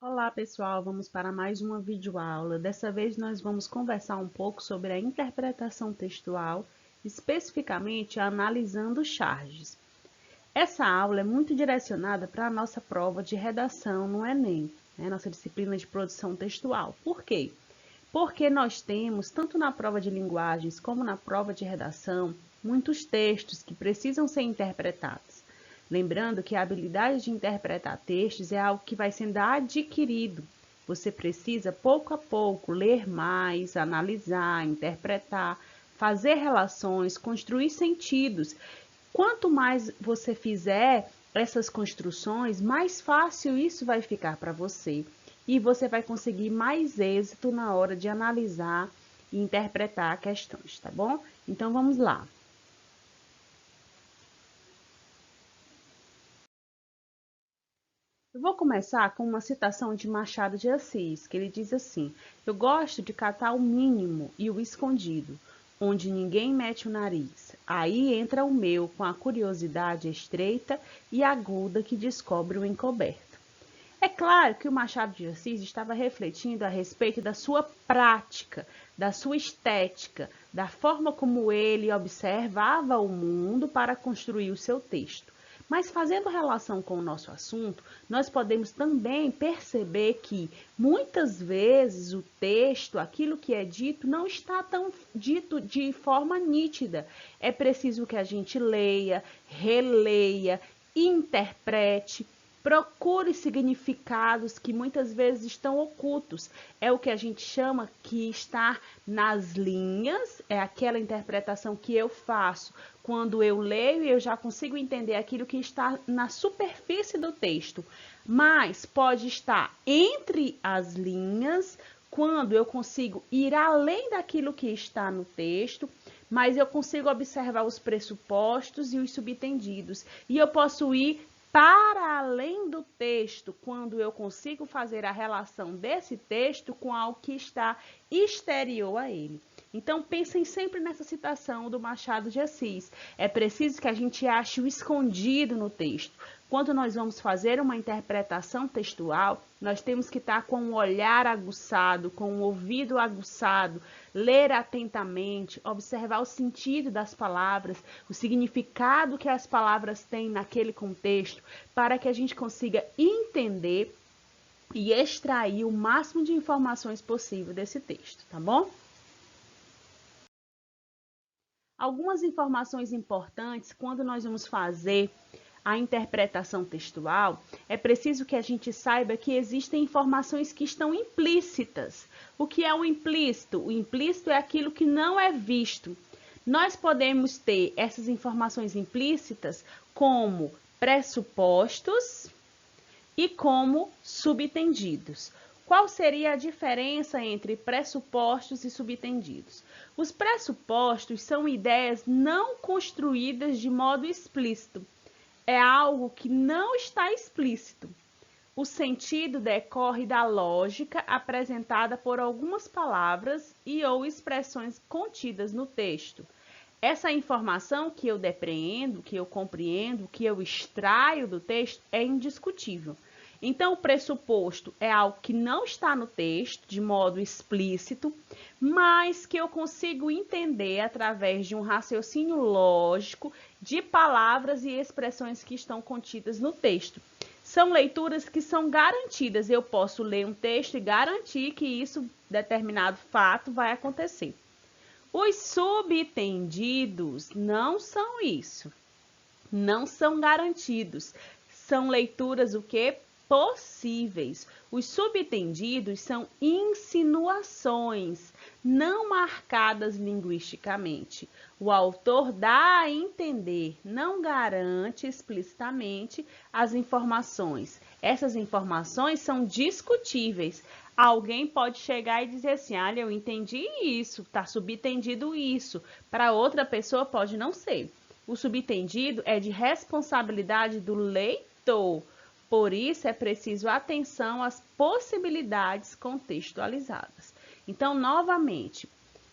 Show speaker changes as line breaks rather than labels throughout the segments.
Olá pessoal, vamos para mais uma videoaula. Dessa vez nós vamos conversar um pouco sobre a interpretação textual, especificamente analisando charges. Essa aula é muito direcionada para a nossa prova de redação no Enem, nossa disciplina de produção textual. Por quê? Porque nós temos, tanto na prova de linguagens como na prova de redação, muitos textos que precisam ser interpretados. Lembrando que a habilidade de interpretar textos é algo que vai sendo adquirido. Você precisa, pouco a pouco, ler mais, analisar, interpretar, fazer relações, construir sentidos. Quanto mais você fizer essas construções, mais fácil isso vai ficar para você. E você vai conseguir mais êxito na hora de analisar e interpretar questões, tá bom? Então vamos lá. Eu vou começar com uma citação de Machado de Assis, que ele diz assim: Eu gosto de catar o mínimo e o escondido, onde ninguém mete o nariz. Aí entra o meu com a curiosidade estreita e aguda que descobre o encoberto. É claro que o Machado de Assis estava refletindo a respeito da sua prática, da sua estética, da forma como ele observava o mundo para construir o seu texto. Mas fazendo relação com o nosso assunto, nós podemos também perceber que muitas vezes o texto, aquilo que é dito, não está tão dito de forma nítida. É preciso que a gente leia, releia, interprete, procure significados que muitas vezes estão ocultos. É o que a gente chama que estar nas linhas, é aquela interpretação que eu faço. Quando eu leio, eu já consigo entender aquilo que está na superfície do texto, mas pode estar entre as linhas, quando eu consigo ir além daquilo que está no texto, mas eu consigo observar os pressupostos e os subtendidos. E eu posso ir para além do texto, quando eu consigo fazer a relação desse texto com algo que está exterior a ele. Então, pensem sempre nessa citação do Machado de Assis. É preciso que a gente ache o escondido no texto. Quando nós vamos fazer uma interpretação textual, nós temos que estar com o olhar aguçado, com o ouvido aguçado, ler atentamente, observar o sentido das palavras, o significado que as palavras têm naquele contexto, para que a gente consiga entender e extrair o máximo de informações possível desse texto, tá bom? Algumas informações importantes quando nós vamos fazer a interpretação textual, é preciso que a gente saiba que existem informações que estão implícitas. O que é o implícito? O implícito é aquilo que não é visto. Nós podemos ter essas informações implícitas como pressupostos e como subtendidos. Qual seria a diferença entre pressupostos e subtendidos? Os pressupostos são ideias não construídas de modo explícito. É algo que não está explícito. O sentido decorre da lógica apresentada por algumas palavras e ou expressões contidas no texto. Essa informação que eu depreendo, que eu compreendo, que eu extraio do texto é indiscutível. Então, o pressuposto é algo que não está no texto de modo explícito, mas que eu consigo entender através de um raciocínio lógico de palavras e expressões que estão contidas no texto. São leituras que são garantidas. Eu posso ler um texto e garantir que isso, determinado fato, vai acontecer. Os subtendidos não são isso, não são garantidos. São leituras o que? Possíveis. Os subtendidos são insinuações não marcadas linguisticamente. O autor dá a entender, não garante explicitamente as informações. Essas informações são discutíveis. Alguém pode chegar e dizer assim: olha, eu entendi isso, está subtendido isso. Para outra pessoa pode não ser. O subtendido é de responsabilidade do leitor. Por isso é preciso atenção às possibilidades contextualizadas. Então, novamente,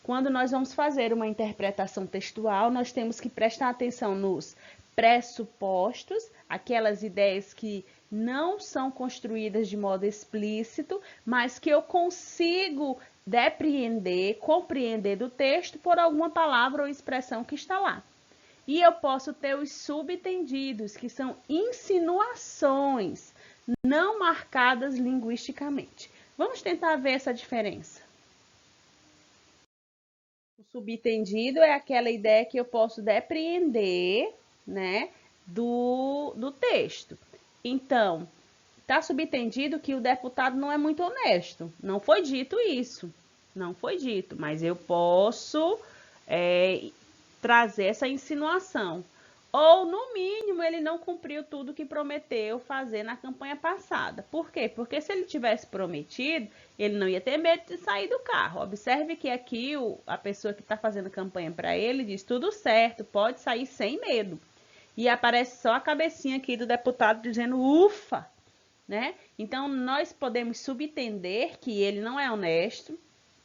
quando nós vamos fazer uma interpretação textual, nós temos que prestar atenção nos pressupostos, aquelas ideias que não são construídas de modo explícito, mas que eu consigo depreender, compreender do texto por alguma palavra ou expressão que está lá. E eu posso ter os subentendidos, que são insinuações não marcadas linguisticamente. Vamos tentar ver essa diferença. O subentendido é aquela ideia que eu posso depreender, né, do texto. Então, está subentendido que o deputado não é muito honesto. Não foi dito isso. Não foi dito, mas eu posso trazer essa insinuação. Ou, no mínimo, ele não cumpriu tudo que prometeu fazer na campanha passada. Por quê? Porque se ele tivesse prometido, ele não ia ter medo de sair do carro. Observe que aqui a pessoa que está fazendo campanha para ele diz tudo certo, pode sair sem medo. E aparece só a cabecinha aqui do deputado dizendo ufa, né? Então, nós podemos subentender que ele não é honesto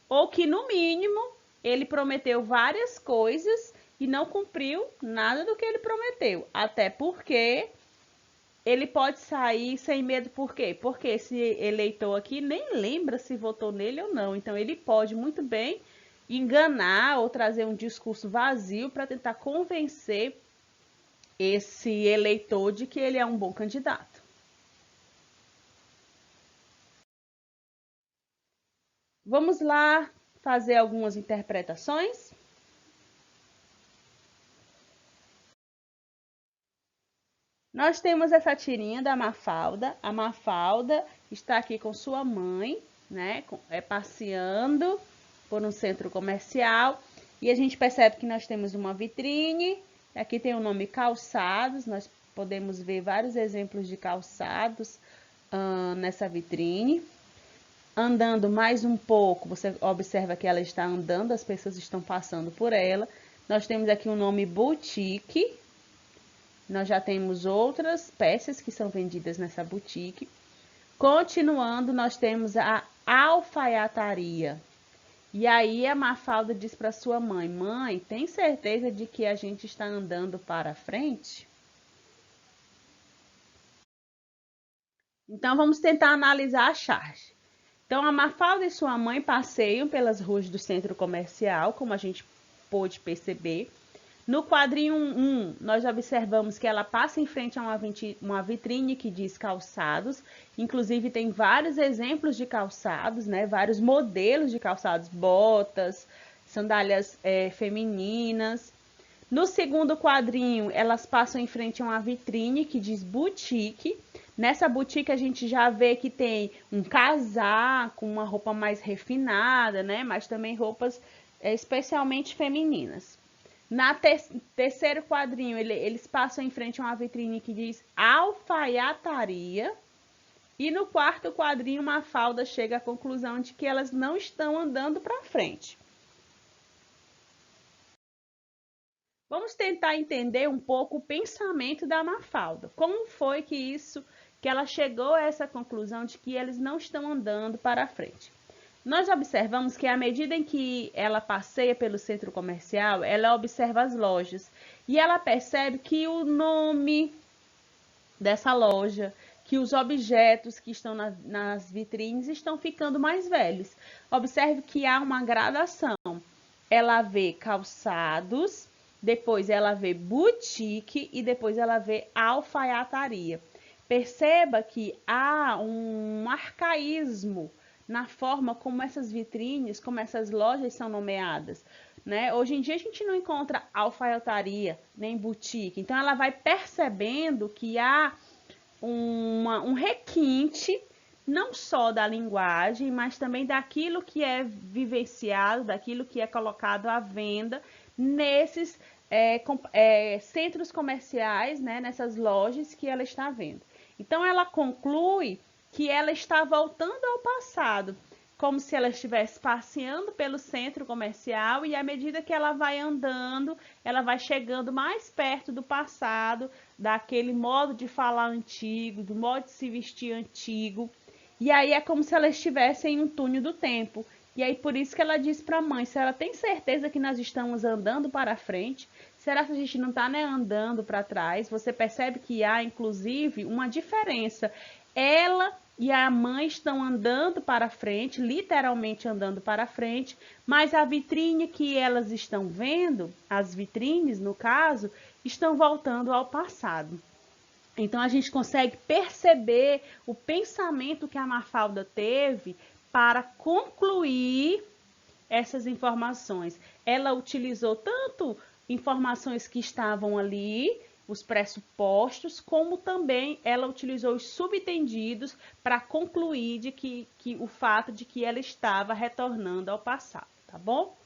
ou que, no mínimo, ele prometeu várias coisas e não cumpriu nada do que ele prometeu. Até porque ele pode sair sem medo. Por quê? Porque esse eleitor aqui nem lembra se votou nele ou não. Então, ele pode muito bem enganar ou trazer um discurso vazio para tentar convencer esse eleitor de que ele é um bom candidato. Vamos lá fazer algumas interpretações? Nós temos essa tirinha da Mafalda. A Mafalda está aqui com sua mãe, né? Passeando por um centro comercial. E a gente percebe que nós temos uma vitrine. Aqui tem o nome calçados. Nós podemos ver vários exemplos de calçados nessa vitrine. Andando mais um pouco, você observa que ela está andando, as pessoas estão passando por ela. Nós temos aqui o nome boutique. Nós já temos outras peças que são vendidas nessa boutique. Continuando, nós temos a alfaiataria. E aí a Mafalda diz para sua mãe: mãe, tem certeza de que a gente está andando para frente? Então, vamos tentar analisar a charge. Então, a Mafalda e sua mãe passeiam pelas ruas do centro comercial, como a gente pôde perceber. No quadrinho 1, nós observamos que ela passa em frente a uma vitrine que diz calçados. Inclusive, tem vários exemplos de calçados, né? Vários modelos de calçados, botas, sandálias femininas. No segundo quadrinho, elas passam em frente a uma vitrine que diz boutique. Nessa boutique, a gente já vê que tem um casaco, uma roupa mais refinada, né? Mas também roupas especialmente femininas. Na terceiro quadrinho, eles passam em frente a uma vitrine que diz alfaiataria. E no quarto quadrinho, Mafalda chega à conclusão de que elas não estão andando para frente. Vamos tentar entender um pouco o pensamento da Mafalda. Como foi que ela chegou a essa conclusão de que eles não estão andando para frente? Nós observamos que à medida em que ela passeia pelo centro comercial, ela observa as lojas e ela percebe que o nome dessa loja, que os objetos que estão nas vitrines estão ficando mais velhos. Observe que há uma gradação. Ela vê calçados, depois ela vê boutique e depois ela vê alfaiataria. Perceba que há um arcaísmo na forma como essas vitrines, como essas lojas são nomeadas, né? Hoje em dia a gente não encontra alfaiataria, nem boutique. Então ela vai percebendo que há um requinte, não só da linguagem, mas também daquilo que é vivenciado, daquilo que é colocado à venda nesses centros comerciais, né? Nessas lojas que ela está vendo. Então ela conclui que ela está voltando ao passado, como se ela estivesse passeando pelo centro comercial e à medida que ela vai andando, ela vai chegando mais perto do passado, daquele modo de falar antigo, do modo de se vestir antigo. E aí é como se ela estivesse em um túnel do tempo. E aí por isso que ela diz para a mãe, se ela tem certeza que nós estamos andando para frente, será que a gente não está, né, andando para trás? Você percebe que há, inclusive, uma diferença. Ela e a mãe estão andando para frente, literalmente andando para frente, mas a vitrine que elas estão vendo, as vitrines, no caso, estão voltando ao passado. Então, a gente consegue perceber o pensamento que a Mafalda teve para concluir essas informações. Ela utilizou tanto informações que estavam ali, os pressupostos, como também ela utilizou os subentendidos para concluir que o fato de que ela estava retornando ao passado, tá bom?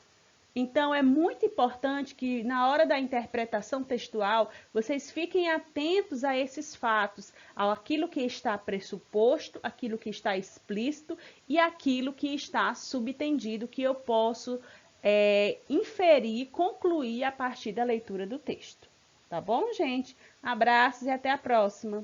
Então, é muito importante que, na hora da interpretação textual, vocês fiquem atentos a esses fatos, aquilo que está pressuposto, aquilo que está explícito e aquilo que está subentendido, que eu posso inferir, concluir a partir da leitura do texto. Tá bom, gente? Abraços e até a próxima!